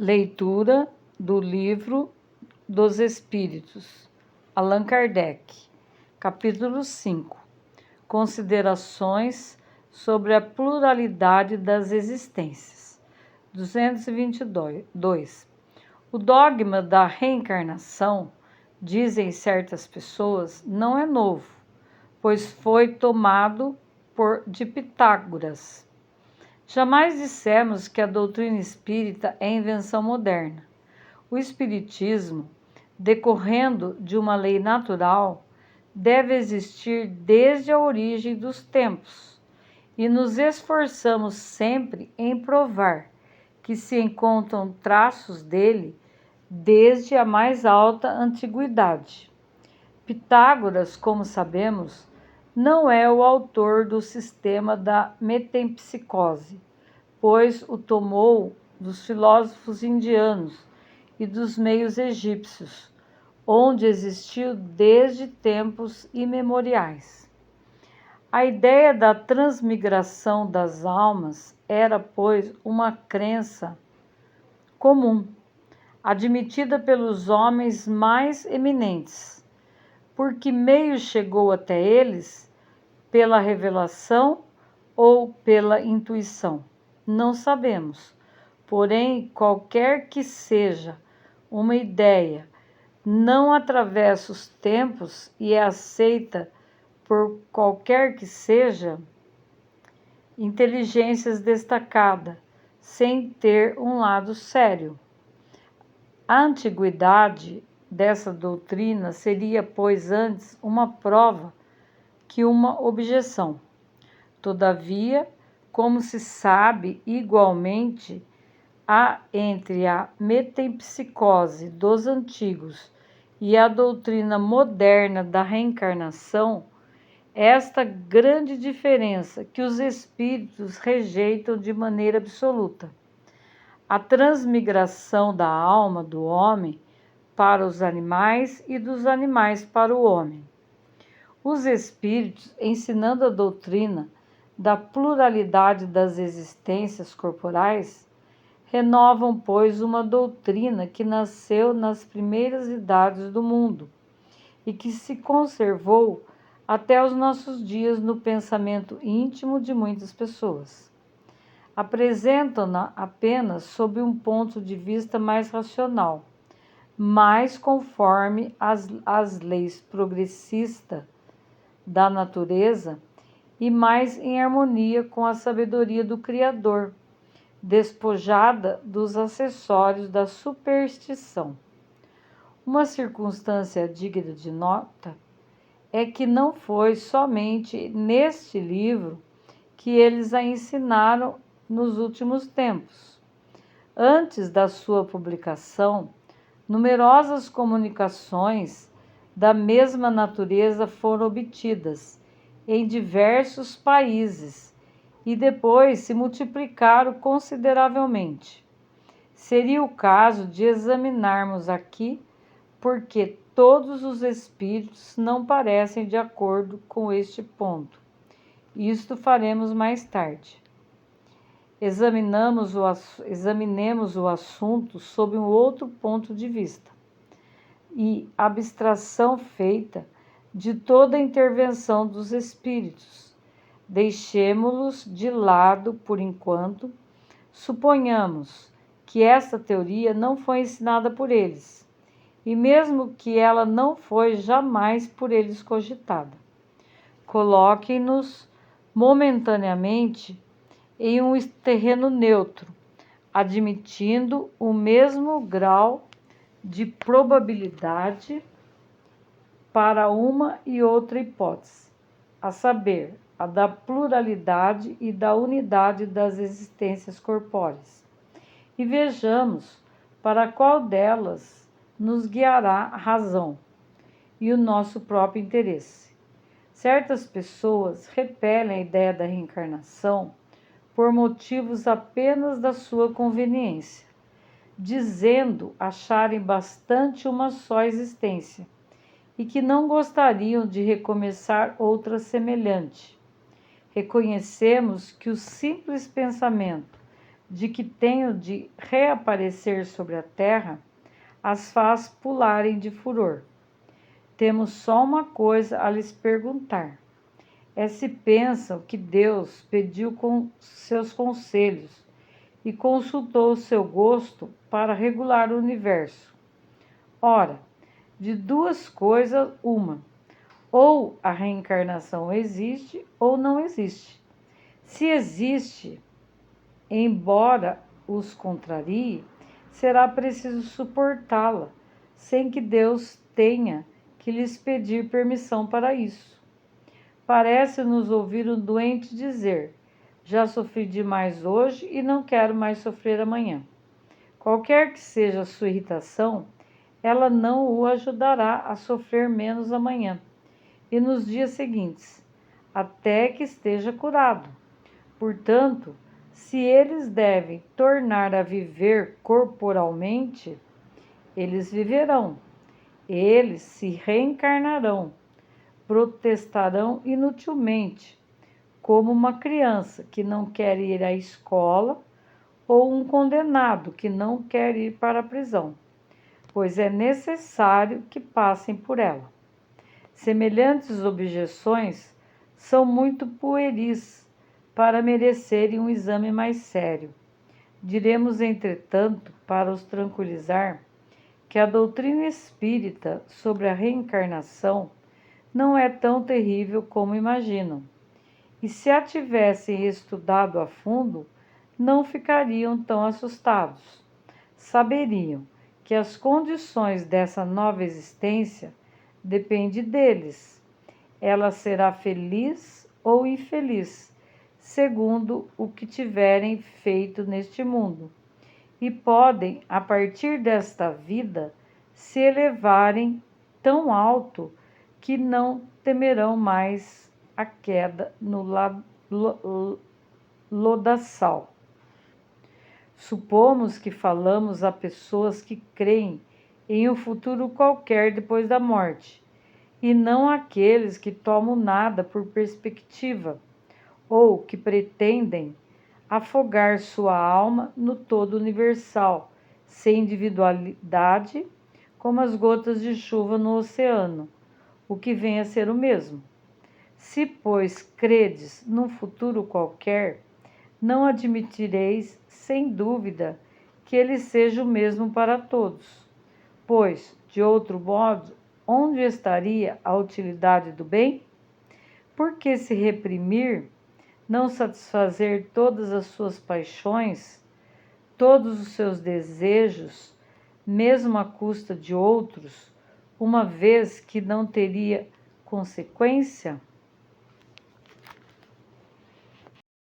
Leitura do Livro dos Espíritos, Allan Kardec, capítulo 5. Considerações sobre a pluralidade das existências. 222. O dogma da reencarnação, dizem certas pessoas, não é novo, pois foi tomado de Pitágoras. Jamais dissemos que a doutrina espírita é invenção moderna. O espiritismo, decorrendo de uma lei natural, deve existir desde a origem dos tempos, e nos esforçamos sempre em provar que se encontram traços dele desde a mais alta antiguidade. Pitágoras, como sabemos, não é o autor do sistema da metempsicose, pois o tomou dos filósofos indianos e dos meios egípcios, onde existiu desde tempos imemoriais. A ideia da transmigração das almas era, pois, uma crença comum, admitida pelos homens mais eminentes. Por que meio chegou até eles? Pela revelação ou pela intuição? Não sabemos. Porém, qualquer que seja uma ideia, não atravessa os tempos e é aceita por qualquer que seja inteligências destacada, sem ter um lado sério. A antiguidade dessa doutrina seria, pois, antes uma prova que uma objeção. Todavia, como se sabe, igualmente, há entre a metempsicose dos antigos e a doutrina moderna da reencarnação esta grande diferença que os espíritos rejeitam de maneira absoluta: a transmigração da alma do homem para os animais e dos animais para o homem. Os espíritos, ensinando a doutrina da pluralidade das existências corporais, renovam, pois, uma doutrina que nasceu nas primeiras idades do mundo e que se conservou até os nossos dias no pensamento íntimo de muitas pessoas. Apresentam-na apenas sob um ponto de vista mais racional, mais conforme as leis progressistas da natureza e mais em harmonia com a sabedoria do Criador, despojada dos acessórios da superstição. Uma circunstância digna de nota é que não foi somente neste livro que eles a ensinaram nos últimos tempos. Antes da sua publicação, numerosas comunicações da mesma natureza foram obtidas em diversos países e depois se multiplicaram consideravelmente. Seria o caso de examinarmos aqui porque todos os espíritos não parecem de acordo com este ponto. Isto faremos mais tarde. Examinemos o assunto sob um outro ponto de vista e abstração feita de toda a intervenção dos espíritos. Deixemo-los de lado por enquanto. Suponhamos que essa teoria não foi ensinada por eles, e mesmo que ela não foi jamais por eles cogitada. Coloquem-nos momentaneamente em um terreno neutro, admitindo o mesmo grau de probabilidade para uma e outra hipótese, a saber, a da pluralidade e da unidade das existências corpóreas. E vejamos para qual delas nos guiará a razão e o nosso próprio interesse. Certas pessoas repelem a ideia da reencarnação por motivos apenas da sua conveniência, dizendo acharem bastante uma só existência e que não gostariam de recomeçar outra semelhante. Reconhecemos que o simples pensamento de que tenho de reaparecer sobre a terra, as faz pularem de furor. Temos só uma coisa a lhes perguntar: é se pensam que Deus pediu com seus conselhos e consultou o seu gosto para regular o universo. Ora, de duas coisas, uma: ou a reencarnação existe ou não existe. Se existe, embora os contrarie, será preciso suportá-la, sem que Deus tenha que lhes pedir permissão para isso. Parece-nos ouvir um doente dizer: já sofri demais hoje e não quero mais sofrer amanhã. Qualquer que seja a sua irritação, ela não o ajudará a sofrer menos amanhã e nos dias seguintes, até que esteja curado. Portanto, se eles devem tornar a viver corporalmente, eles viverão, eles se reencarnarão, protestarão inutilmente, como uma criança que não quer ir à escola ou um condenado que não quer ir para a prisão, pois é necessário que passem por ela. Semelhantes objeções são muito pueris para merecerem um exame mais sério. Diremos, entretanto, para os tranquilizar, que a doutrina espírita sobre a reencarnação não é tão terrível como imaginam, e se a tivessem estudado a fundo, não ficariam tão assustados. Saberiam que as condições dessa nova existência dependem deles. Ela será feliz ou infeliz, segundo o que tiverem feito neste mundo, e podem, a partir desta vida, se elevarem tão alto que não temerão mais a queda no lodaçal. Supomos que falamos a pessoas que creem em um futuro qualquer depois da morte, e não àqueles que tomam nada por perspectiva, ou que pretendem afogar sua alma no todo universal, sem individualidade, como as gotas de chuva no oceano, o que vem a ser o mesmo. Se, pois, credes num futuro qualquer, não admitireis, sem dúvida, que ele seja o mesmo para todos, pois, de outro modo, onde estaria a utilidade do bem? Por que se reprimir, não satisfazer todas as suas paixões, todos os seus desejos, mesmo à custa de outros, uma vez que não teria consequência?